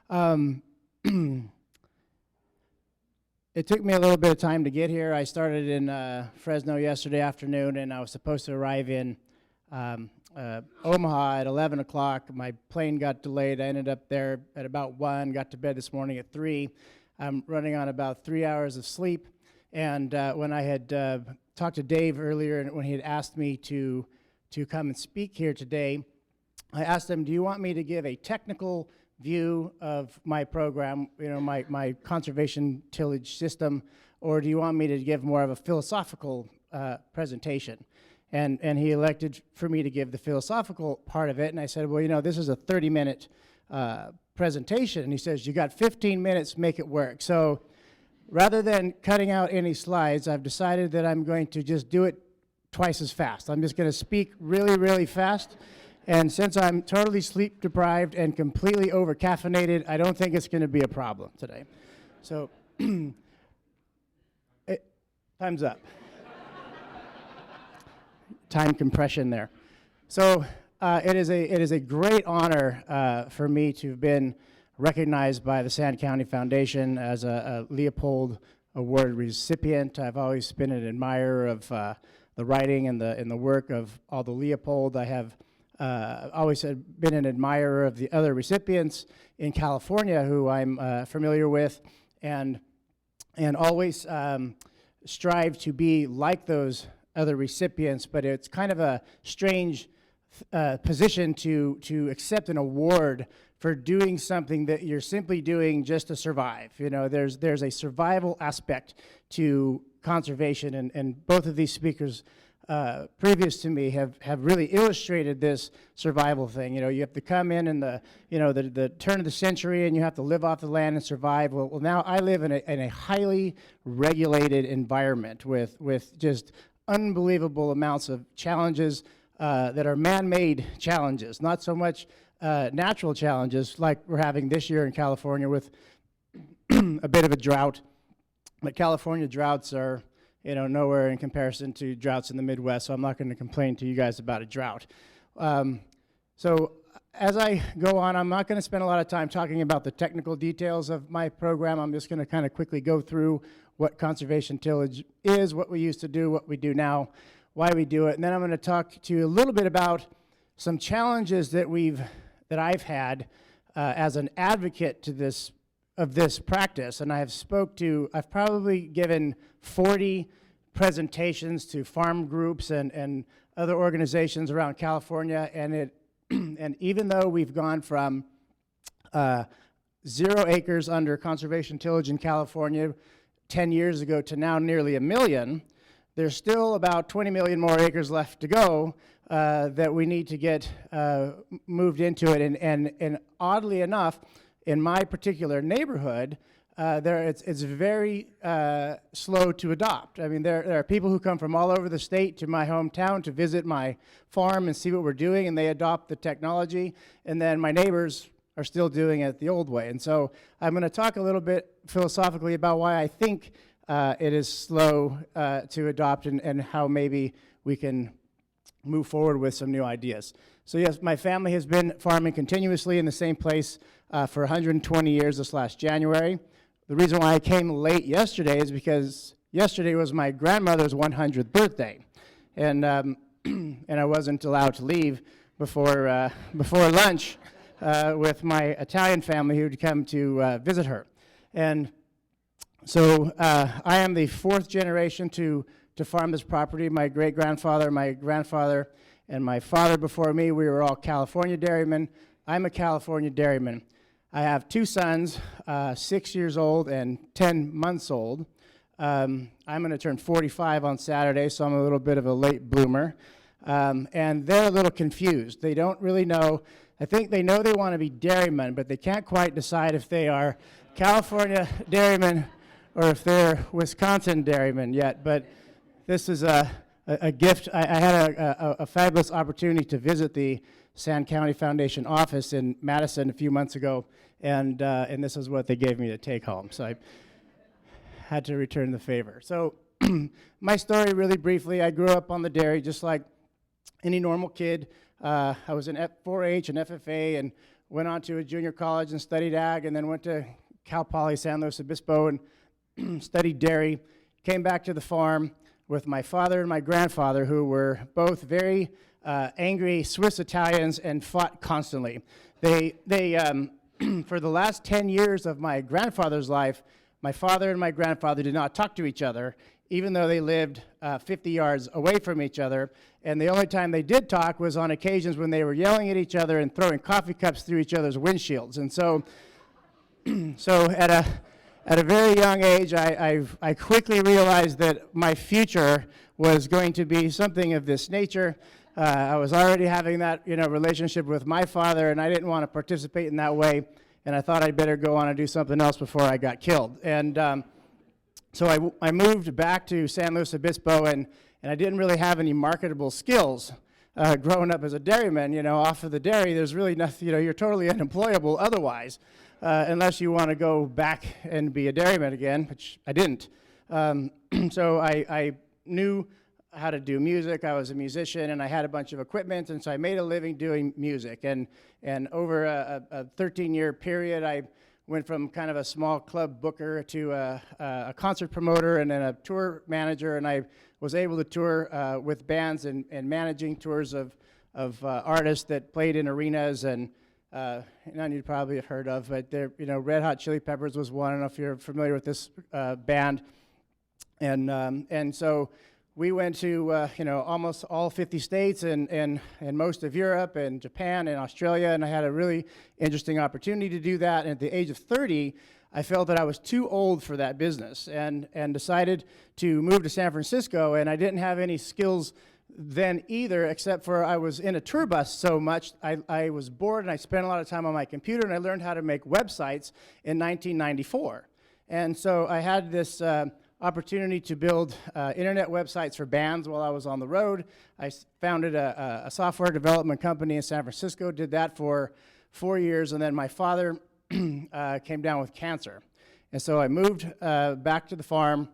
Um, It took me a little bit of time to get here. I started in Fresno yesterday afternoon, and I was supposed to arrive in Omaha at 11 o'clock. My plane got delayed. I ended up there at about 1, got to bed this morning at 3. I'm running on about 3 hours of sleep. And when I had talked to Dave earlier, and when he had asked me to come and speak here today, I asked him, do you want me to give a technical view of my program, my conservation tillage system, or do you want me to give more of a philosophical presentation? And he elected for me to give the philosophical part of it, and I said, well, this is a 30-minute presentation, and he says, you got 15 minutes, make it work. So rather than cutting out any slides, I've decided that I'm going to just do it twice as fast. I'm just going to speak really, really fast. And since I'm totally sleep deprived and completely over caffeinated, I don't think it's going to be a problem today. So, time's up. Time compression there. So it is a great honor for me to have been recognized by the Sand County Foundation as a Leopold Award recipient. I've always been an admirer of the writing and the work of all the Leopold. I have always been an admirer of the other recipients in California who I'm familiar with, and always strive to be like those other recipients, but it's kind of a strange position to accept an award for doing something that you're simply doing just to survive. There's a survival aspect to conservation, and both of these speakers previous to me have really illustrated this survival thing. You have to come in the turn of the century, and you have to live off the land and survive. Well, now I live in a highly regulated environment with just unbelievable amounts of challenges that are man-made challenges, not so much natural challenges like we're having this year in California with a bit of a drought. But California droughts are nowhere in comparison to droughts in the Midwest, so I'm not going to complain to you guys about a drought. So as I go on, I'm not going to spend a lot of time talking about the technical details of my program. I'm just going to kind of quickly go through what conservation tillage is, what we used to do, what we do now, why we do it, and then I'm going to talk to you a little bit about some challenges that I've had as an advocate of this practice. And I've probably given 40 presentations to farm groups and other organizations around California, and even though we've gone from 0 acres under conservation tillage in California 10 years ago to now nearly 1 million, there's still about 20 million more acres left to go that we need to get moved into it. And oddly enough, in my particular neighborhood, it's very slow to adopt. I mean, there are people who come from all over the state to my hometown to visit my farm and see what we're doing, and they adopt the technology, and then my neighbors are still doing it the old way. And so I'm going to talk a little bit philosophically about why I think it is slow to adopt, and how maybe we can move forward with some new ideas. So yes, my family has been farming continuously in the same place for 120 years this last January. The reason why I came late yesterday is because yesterday was my grandmother's 100th birthday, and and I wasn't allowed to leave before lunch with my Italian family who'd come to visit her. And so I am the 4th generation to farm this property. My great-grandfather, my grandfather, and my father before me, we were all California dairymen. I'm a California dairyman. I have 2 sons, 6 years old and 10 months old. I'm going to turn 45 on Saturday, so I'm a little bit of a late bloomer. And they're a little confused. They don't really know. I think they know they want to be dairymen, but they can't quite decide if they are California dairymen or if they're Wisconsin dairymen yet. But this is a gift. I had a fabulous opportunity to visit the Sand County Foundation office in Madison a few months ago, and this is what they gave me to take home. So I had to return the favor. So my story, really briefly, I grew up on the dairy just like any normal kid. I was in 4-H and FFA, and went on to a junior college and studied ag, and then went to Cal Poly San Luis Obispo and studied dairy. Came back to the farm with my father and my grandfather, who were both very angry Swiss Italians and fought constantly. They for the last 10 years of my grandfather's life, my father and my grandfather did not talk to each other, even though they lived 50 yards away from each other. And the only time they did talk was on occasions when they were yelling at each other and throwing coffee cups through each other's windshields. And so, at a very young age, I quickly realized that my future was going to be something of this nature. I was already having that, relationship with my father, and I didn't want to participate in that way. And I thought I'd better go on and do something else before I got killed. And so I moved back to San Luis Obispo, and I didn't really have any marketable skills. Growing up as a dairyman, off of the dairy, there's really nothing, you're totally unemployable otherwise, unless you want to go back and be a dairyman again, which I didn't. So I knew how to do music. I was a musician, and I had a bunch of equipment, and so I made a living doing music. And over a 13-year period, I went from kind of a small club booker to a concert promoter and then a tour manager, and I was able to tour with bands and managing tours of artists that played in arenas, and none you probably have heard of, but Red Hot Chili Peppers was one. I don't know if you're familiar with this band. And so we went to almost all 50 states and most of Europe and Japan and Australia, and I had a really interesting opportunity to do that. And at the age of 30, I felt that I was too old for that business, and decided to move to San Francisco. And I didn't have any skills then either, except for I was in a tour bus so much. I was bored, and I spent a lot of time on my computer, and I learned how to make websites in 1994. And so I had this opportunity to build internet websites for bands while I was on the road. I founded a software development company in San Francisco, did that for 4 years, and then my father came down with cancer. And so I moved back to the farm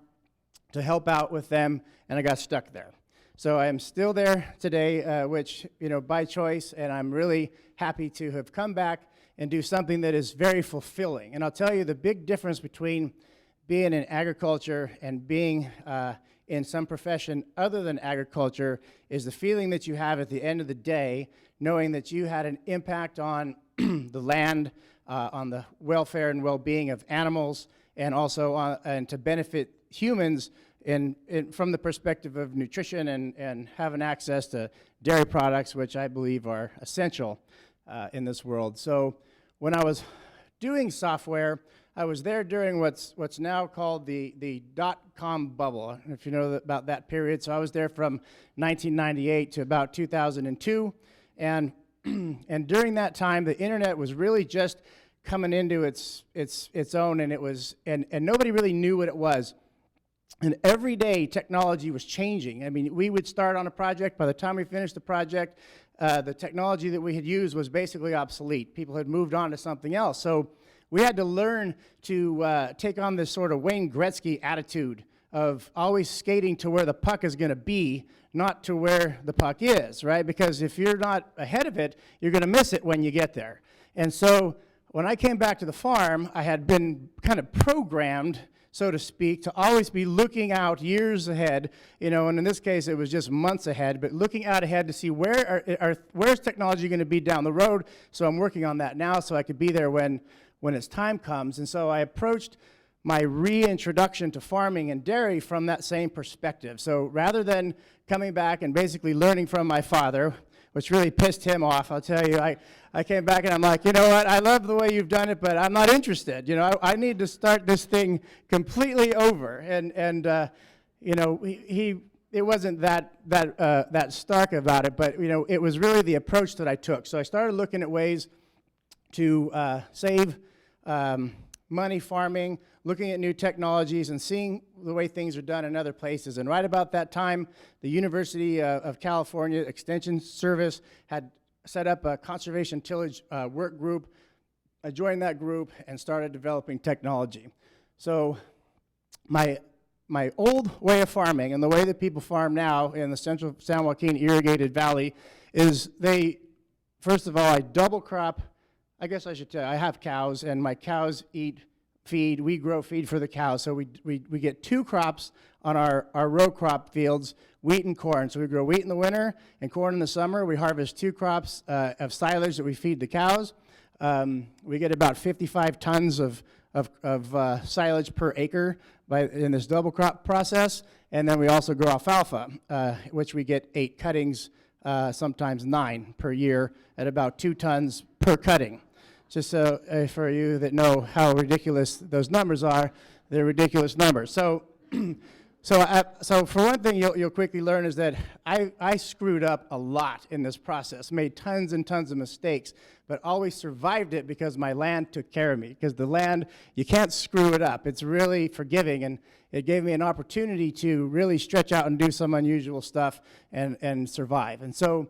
to help out with them, and I got stuck there. So I am still there today, which, by choice, and I'm really happy to have come back and do something that is very fulfilling. And I'll tell you the big difference between being in agriculture and being in some profession other than agriculture is the feeling that you have at the end of the day, knowing that you had an impact on the land, on the welfare and well-being of animals, and also and to benefit humans from the perspective of nutrition and having access to dairy products, which I believe are essential in this world. So when I was doing software, I was there during what's now called the dot-com bubble, if you know about that period. So I was there from 1998 to about 2002, and during that time, the internet was really just coming into its own, and nobody really knew what it was. And every day, technology was changing. I mean, we would start on a project. By the time we finished the project, the technology that we had used was basically obsolete. People had moved on to something else. So we had to learn to take on this sort of Wayne Gretzky attitude of always skating to where the puck is going to be, not to where the puck is, right? Because if you're not ahead of it, you're going to miss it when you get there. And so when I came back to the farm, I had been kind of programmed, so to speak, to always be looking out years ahead, and in this case it was just months ahead, but looking out ahead to see where's technology going to be down the road. So I'm working on that now so I could be there when its time comes. And so I approached my reintroduction to farming and dairy from that same perspective. So rather than coming back and basically learning from my father, which really pissed him off, I'll tell you, I came back and I'm like, you know what, I love the way you've done it, but I'm not interested. I need to start this thing completely over. And it wasn't that stark about it, but it was really the approach that I took. So I started looking at ways to save money farming, looking at new technologies, and seeing the way things are done in other places. And right about that time, the University of California Extension Service had set up a conservation tillage work group. I joined that group and started developing technology. So my old way of farming and the way that people farm now in the central San Joaquin irrigated valley is first of all, I double crop I guess I should tell you, I have cows, and my cows eat feed. We grow feed for the cows, so we get 2 crops on our row crop fields, wheat and corn. So we grow wheat in the winter and corn in the summer. We harvest 2 crops of silage that we feed the cows. We get about 55 tons of silage per acre in this double crop process, and then we also grow alfalfa, which we get 8 cuttings, sometimes 9 per year at about 2 tons per cutting. Just so for you that know how ridiculous those numbers are, they're ridiculous numbers. So, so for one thing, you'll quickly learn is that I screwed up a lot in this process, made tons and tons of mistakes, but always survived it because my land took care of me. Because the land, you can't screw it up. It's really forgiving, and it gave me an opportunity to really stretch out and do some unusual stuff and survive. And so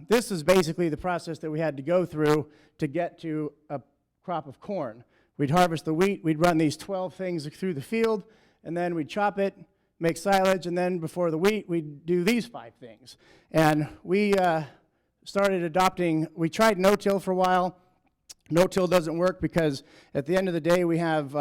this is basically the process that we had to go through to get to a crop of corn. We'd harvest the wheat, we'd run these 12 things through the field, and then we'd chop it, make silage, and then before the wheat, we'd do these 5 things. And we started adopting, we tried no-till for a while. No-till doesn't work because at the end of the day, we have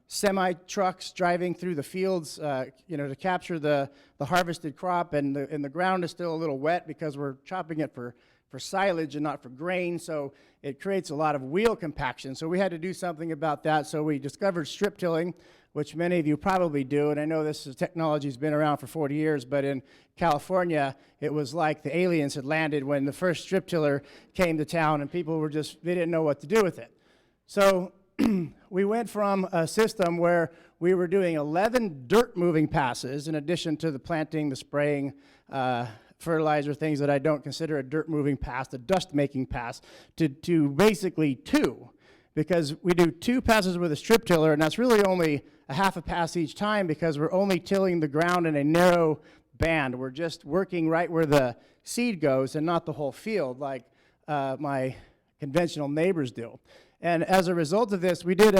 semi-trucks driving through the fields, to capture the harvested crop, and the ground is still a little wet because we're chopping it for silage and not for grain, so it creates a lot of wheel compaction. So we had to do something about that, so we discovered strip tilling, which many of you probably do, and I know this technology has been around for 40 years, but in California, it was like the aliens had landed when the first strip tiller came to town, and people were they didn't know what to do with it. So we went from a system where we were doing 11 dirt moving passes in addition to the planting, the spraying, fertilizer, things that I don't consider a dirt moving pass, a dust making pass, to basically 2, because we do 2 passes with a strip tiller, and that's really only a half a pass each time because we're only tilling the ground in a narrow band. We're just working right where the seed goes and not the whole field like my conventional neighbors do. And as a result of this, we did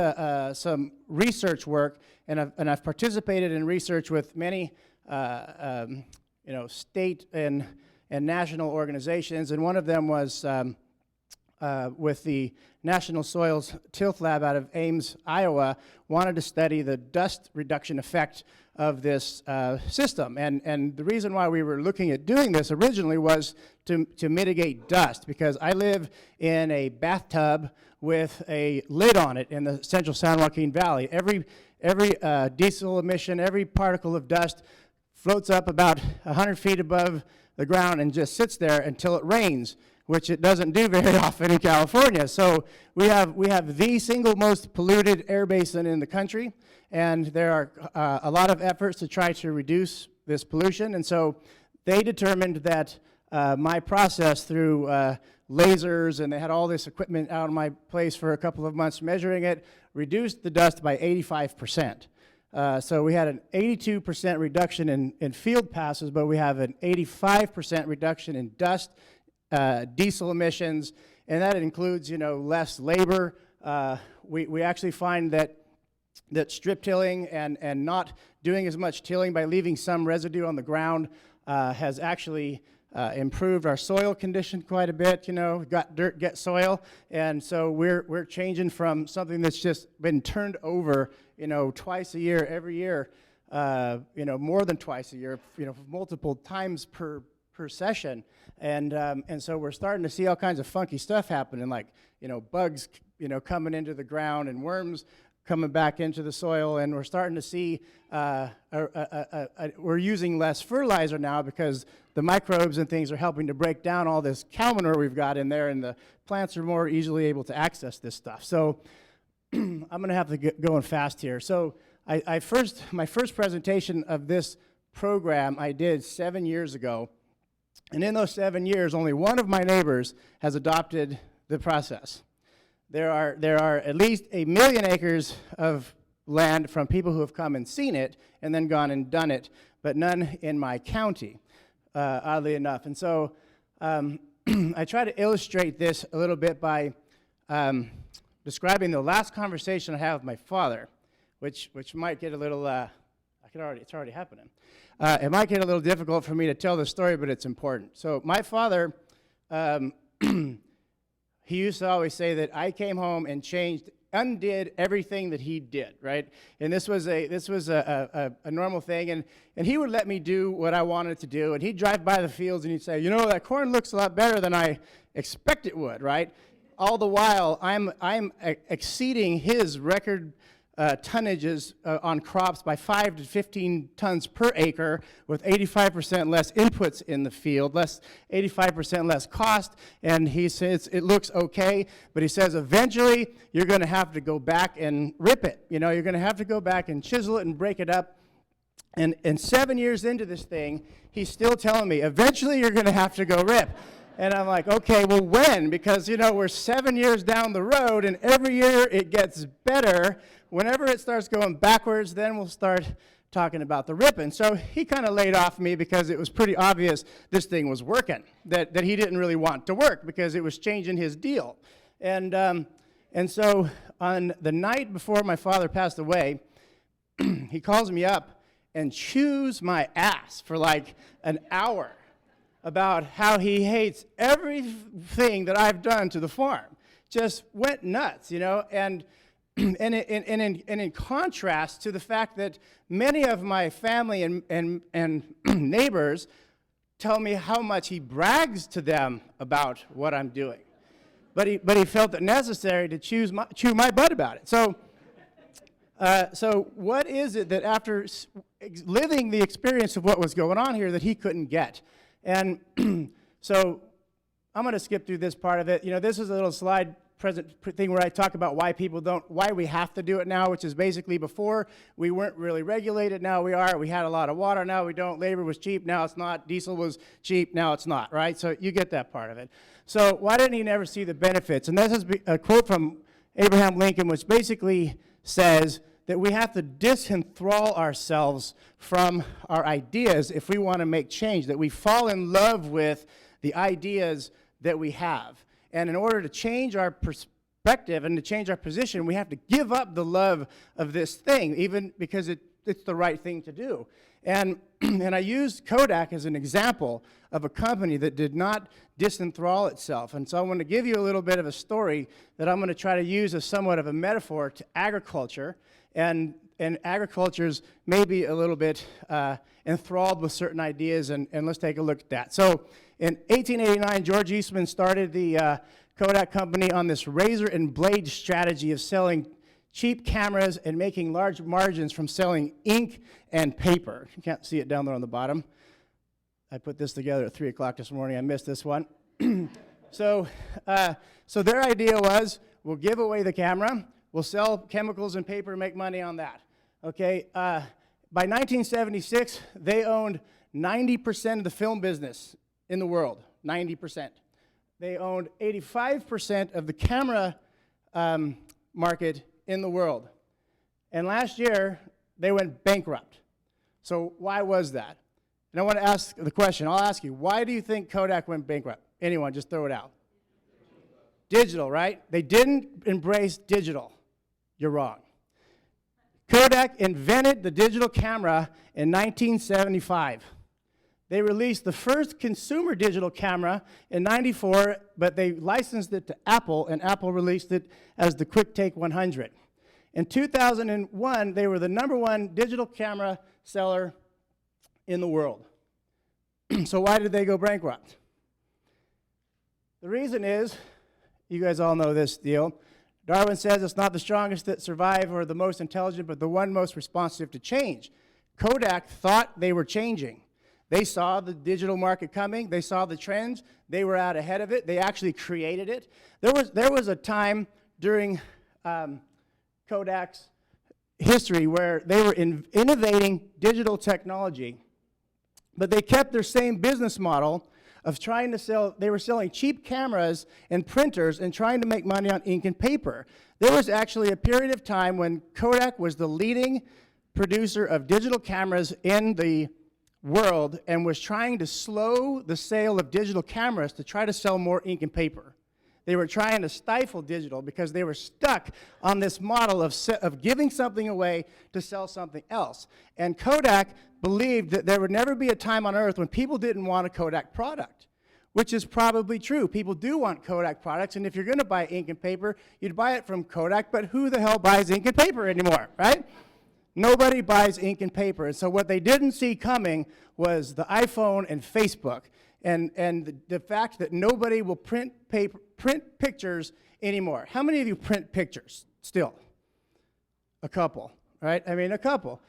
some research work, and I've participated in research with many state and national organizations, and one of them was with the National Soils Tilth Lab out of Ames, Iowa, wanted to study the dust reduction effect of this system. And the reason why we were looking at doing this originally was to mitigate dust, because I live in a bathtub with a lid on it in the central San Joaquin Valley. Every diesel emission, every particle of dust floats up about 100 feet above the ground and just sits there until it rains, which it doesn't do very often in California. So we have the single most polluted air basin in the country, and there are a lot of efforts to try to reduce this pollution. And so they determined that my process through lasers, and they had all this equipment out in my place for a couple of months measuring it, reduced the dust by 85%. So we had an 82% reduction in field passes, but we have an 85% reduction in dust, diesel emissions, and that includes, less labor. We actually find that strip tilling and not doing as much tilling by leaving some residue on the ground has actually improved our soil condition quite a bit. Got dirt, get soil, and so we're changing from something that's just been turned over, twice a year, every year, more than twice a year, multiple times per session, and so we're starting to see all kinds of funky stuff happening, like bugs, coming into the ground, and worms coming back into the soil, and we're starting to see we're using less fertilizer now because the microbes and things are helping to break down all this cow manure we've got in there, and the plants are more easily able to access this stuff. So I'm going to have to get going fast here. So my first presentation of this program I did 7 years ago, and in those 7 years, only one of my neighbors has adopted the process. There are at least 1 million acres of land from people who have come and seen it and then gone and done it, but none in my county, oddly enough. And so I try to illustrate this a little bit by describing the last conversation I had with my father, which might get a little, it's already happening. It might get a little difficult for me to tell the story, but it's important. So my father, he used to always say that I came home and undid everything that he did, right? And this was a normal thing, and he would let me do what I wanted to do, and he'd drive by the fields and he'd say, you know, that corn looks a lot better than I expect it would, right? All the while, I'm exceeding his record tonnages on crops by 5 to 15 tons per acre, with 85% less inputs in the field, 85% less cost, and he says it looks okay, but he says eventually you're going to have to go back and rip it. You know, you're going to have to go back and chisel it and break it up. And 7 years into this thing, he's still telling me, eventually you're going to have to go rip. And I'm like, okay, well, when? Because, you know, we're 7 years down the road, and every year it gets better. Whenever it starts going backwards, then we'll start talking about the ripping. So he kind of laid off me because it was pretty obvious this thing was working, that he didn't really want to work because it was changing his deal. And so on the night before my father passed away, he calls me up and chews my ass for like an hour about how he hates everything that I've done to the farm. Just went nuts, you know, and in contrast to the fact that many of my family and neighbors tell me how much he brags to them about what I'm doing. But he felt it necessary to chew my butt about it. So what is it that after living the experience of what was going on here that he couldn't get? And so I'm going to skip through this part of it. You know, this is a little slide present thing where I talk about why we have to do it now, which is basically before we weren't really regulated, now we are. We had a lot of water, now we don't. Labor was cheap, now it's not. Diesel was cheap, now it's not, right? So you get that part of it. So why didn't he never see the benefits? And this is a quote from Abraham Lincoln, which basically says that we have to disenthrall ourselves from our ideas if we want to make change, that we fall in love with the ideas that we have. And in order to change our perspective and to change our position, we have to give up the love of this thing, even because it's the right thing to do. And I used Kodak as an example of a company that did not disenthrall itself. And so I want to give you a little bit of a story that I'm going to try to use as somewhat of a metaphor to agriculture. And agriculture's maybe a little bit enthralled with certain ideas, and let's take a look at that. So in 1889, George Eastman started the Kodak company on this razor and blade strategy of selling cheap cameras and making large margins from selling ink and paper. You can't see it down there on the bottom. I put this together at 3 o'clock this morning. I missed this one. So their idea was, we'll give away the camera, we'll sell chemicals and paper and make money on that. Okay, by 1976, they owned 90% of the film business in the world, 90%. They owned 85% of the camera market in the world. And last year, they went bankrupt. So why was that? And I want to ask the question, I'll ask you, why do you think Kodak went bankrupt? Anyone, just throw it out. Digital, right? They didn't embrace digital. You're wrong. Kodak invented the digital camera in 1975. They released the first consumer digital camera in 94, but they licensed it to Apple, and Apple released it as the QuickTake 100. In 2001, they were the #1 digital camera seller in the world. So why did they go bankrupt? The reason is, you guys all know this deal, Darwin says it's not the strongest that survive or the most intelligent, but the one most responsive to change. Kodak thought they were changing. They saw the digital market coming. They saw the trends. They were out ahead of it. They actually created it. There was a time during Kodak's history where they were innovating digital technology, but they kept their same business model of trying to sell. They were selling cheap cameras and printers and trying to make money on ink and paper. There was actually a period of time when Kodak was the leading producer of digital cameras in the world and was trying to slow the sale of digital cameras to try to sell more ink and paper. They were trying to stifle digital because they were stuck on this model of giving something away to sell something else. And Kodak believed that there would never be a time on earth when people didn't want a Kodak product. which is probably true. People do want Kodak products, and if you're going to buy ink and paper, you'd buy it from Kodak, but who the hell buys ink and paper anymore, right? Nobody buys ink and paper. And so what they didn't see coming was the iPhone and Facebook, and the fact that nobody will print pictures anymore. How many of you print pictures still? A couple, right? I mean, a couple.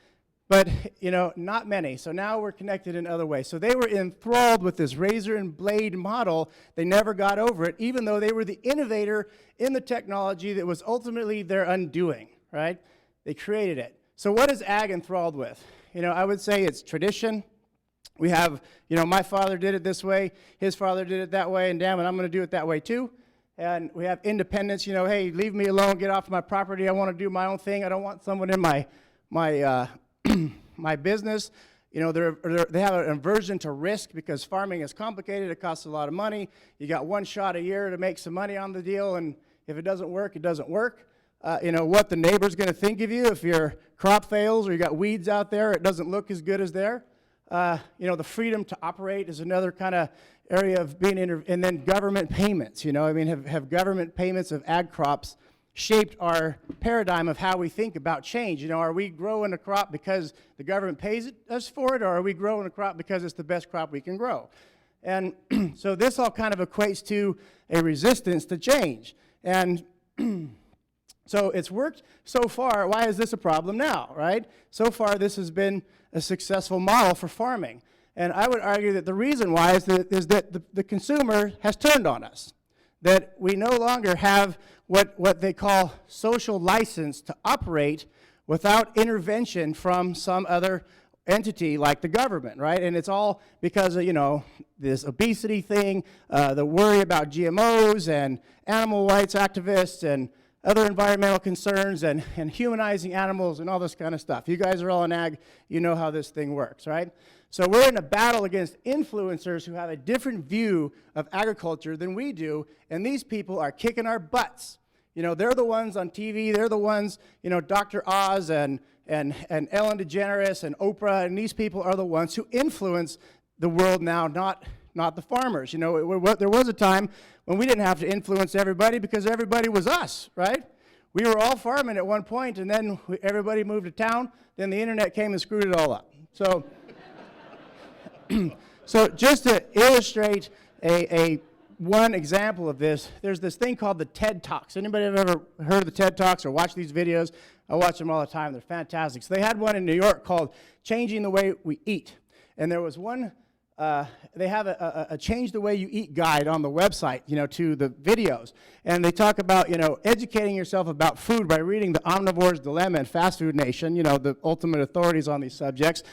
But, you know, not many. So now we're connected in other ways. So they were enthralled with this razor and blade model. They never got over it, even though they were the innovator in the technology that was ultimately their undoing, right? They created it. So what is ag enthralled with? You know, I would say it's tradition. We have, you know, my father did it this way, his father did it that way, and damn it, I'm going to do it that way too. And we have independence, you know, hey, leave me alone, get off my property, I want to do my own thing, I don't want someone in my business. You know, they have an aversion to risk because farming is complicated, it costs a lot of money, you got one shot a year to make some money on the deal, and if it doesn't work, it doesn't work. You know, what the neighbor's going to think of you if your crop fails or you got weeds out there, it doesn't look as good as there. You know, the freedom to operate is another kind of area of being, and then government payments, you know, I mean, have government payments of ag crops shaped our paradigm of how we think about change? You know, are we growing a crop because the government pays us for it, or are we growing a crop because it's the best crop we can grow? And so this all kind of equates to a resistance to change. And so it's worked so far. Why is this a problem now, right? So far, this has been a successful model for farming. And I would argue that the reason why is that the consumer has turned on us, that we no longer have what they call social license to operate without intervention from some other entity like the government, right? And it's all because of, you know, this obesity thing, the worry about GMOs and animal rights activists and other environmental concerns and humanizing animals and all this kind of stuff. You guys are all in ag, you know how this thing works, right? So we're in a battle against influencers who have a different view of agriculture than we do, and these people are kicking our butts. You know, they're the ones on TV, they're the ones, you know, Dr. Oz and Ellen DeGeneres and Oprah, and these people are the ones who influence the world now, not the farmers. You know, there was a time when we didn't have to influence everybody because everybody was us, right? We were all farming at one point, and then everybody moved to town, then the internet came and screwed it all up. So, so just to illustrate one example of this, there's this thing called the TED Talks. Anybody have ever heard of the TED Talks or watched these videos? I watch them all the time. They're fantastic. So they had one in New York called Changing the Way We Eat. And there was one, they have a Change the Way You Eat guide on the website, you know, to the videos. And they talk about, you know, educating yourself about food by reading The Omnivore's Dilemma and Fast Food Nation, you know, the ultimate authorities on these subjects.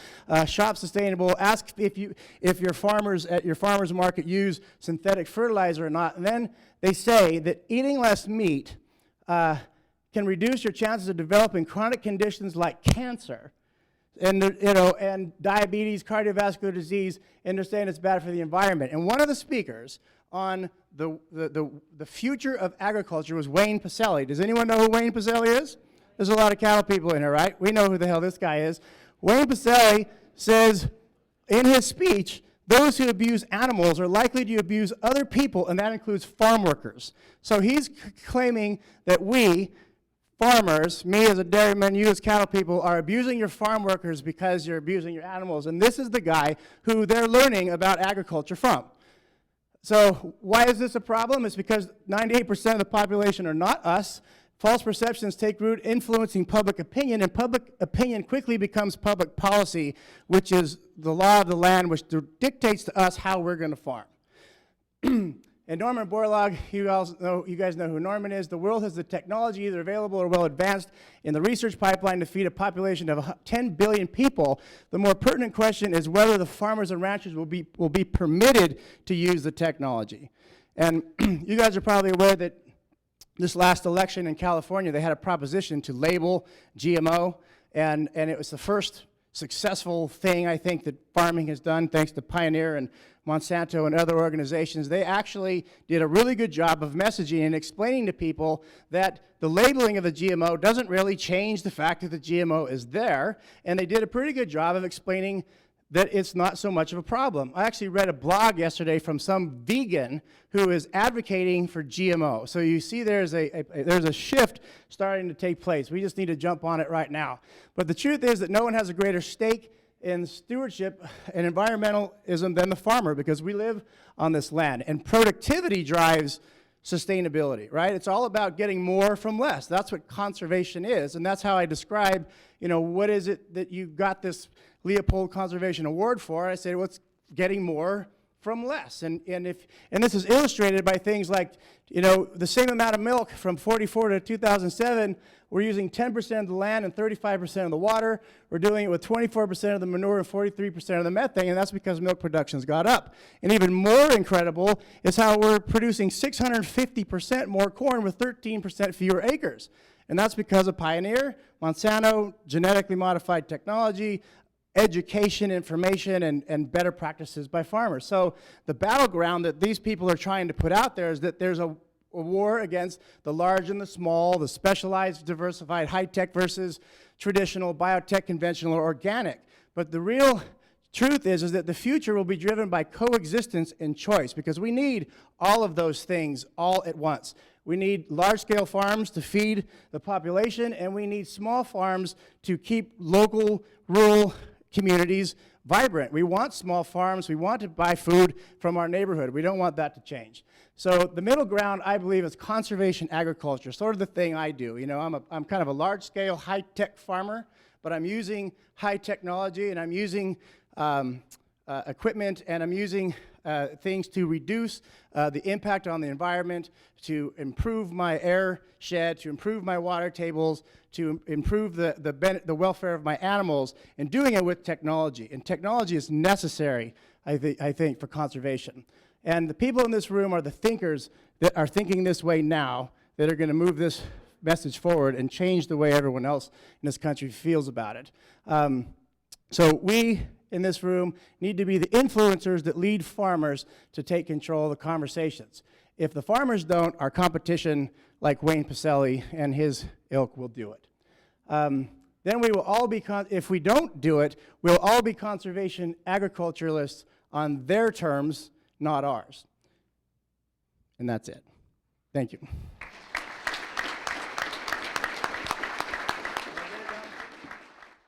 Shop sustainable, ask if your farmers at your farmer's market use synthetic fertilizer or not. And then they say that eating less meat can reduce your chances of developing chronic conditions like cancer, and you know, and diabetes, cardiovascular disease, and they're saying it's bad for the environment. And one of the speakers on the future of agriculture was Wayne Pacelli. Does anyone know who Wayne Pacelli is? There's a lot of cattle people in here, right? We know who the hell this guy is. Wayne Pacelli says in his speech, those who abuse animals are likely to abuse other people, and that includes farm workers. So he's claiming that we, farmers, me as a dairyman, you as cattle people, are abusing your farm workers because you're abusing your animals. And this is the guy who they're learning about agriculture from. So why is this a problem? It's because 98% of the population are not us. False perceptions take root, influencing public opinion, and public opinion quickly becomes public policy, which is the law of the land, which dictates to us how we're going to farm. And Norman Borlaug, you guys know who Norman is. The world has the technology either available or well advanced in the research pipeline to feed a population of 10 billion people. The more pertinent question is whether the farmers and ranchers will be permitted to use the technology. And you guys are probably aware that this last election in California, they had a proposition to label GMO, and it was the first successful thing I think that farming has done, thanks to Pioneer and Monsanto and other organizations. They actually did a really good job of messaging and explaining to people that the labeling of the GMO doesn't really change the fact that the GMO is there, and they did a pretty good job of explaining that it's not so much of a problem. I actually read a blog yesterday from some vegan who is advocating for GMO. So you see there's a shift starting to take place. We just need to jump on it right now. But the truth is that no one has a greater stake in stewardship and environmentalism than the farmer, because we live on this land. And productivity drives sustainability, right? It's all about getting more from less. That's what conservation is, and that's how I describe, what is it that you got this Leopold Conservation Award for? I say, well, it's getting more from less. And this is illustrated by things like, the same amount of milk from 44 to 2007, we're using 10% of the land and 35% of the water. We're doing it with 24% of the manure and 43% of the methane, and that's because milk production's got up. And even more incredible is how we're producing 650% more corn with 13% fewer acres. And that's because of Pioneer, Monsanto, genetically modified technology, education, information, and better practices by farmers. So the battleground that these people are trying to put out there is that there's a war against the large and the small, the specialized, diversified, high-tech versus traditional, biotech, conventional, or organic. But the real truth is that the future will be driven by coexistence and choice, because we need all of those things all at once. We need large-scale farms to feed the population, and we need small farms to keep local, rural communities vibrant. We want small farms. We want to buy food from our neighborhood. We don't want that to change. So the middle ground, I believe, is conservation agriculture, sort of the thing I do. I'm kind of a large-scale, high-tech farmer, but I'm using high technology, and I'm using equipment, and I'm using things to reduce the impact on the environment, to improve my air shed, to improve my water tables, to improve the welfare of my animals, and doing it with technology. And technology is necessary, I think, for conservation. And the people in this room are the thinkers that are thinking this way now, that are going to move this message forward and change the way everyone else in this country feels about it. So we in this room need to be the influencers that lead farmers to take control of the conversations. If the farmers don't, our competition, like Wayne Pacelli and his ilk, will do it. Then we will all be, if we don't do it, we'll all be conservation agriculturalists on their terms, not ours. And that's it. Thank you.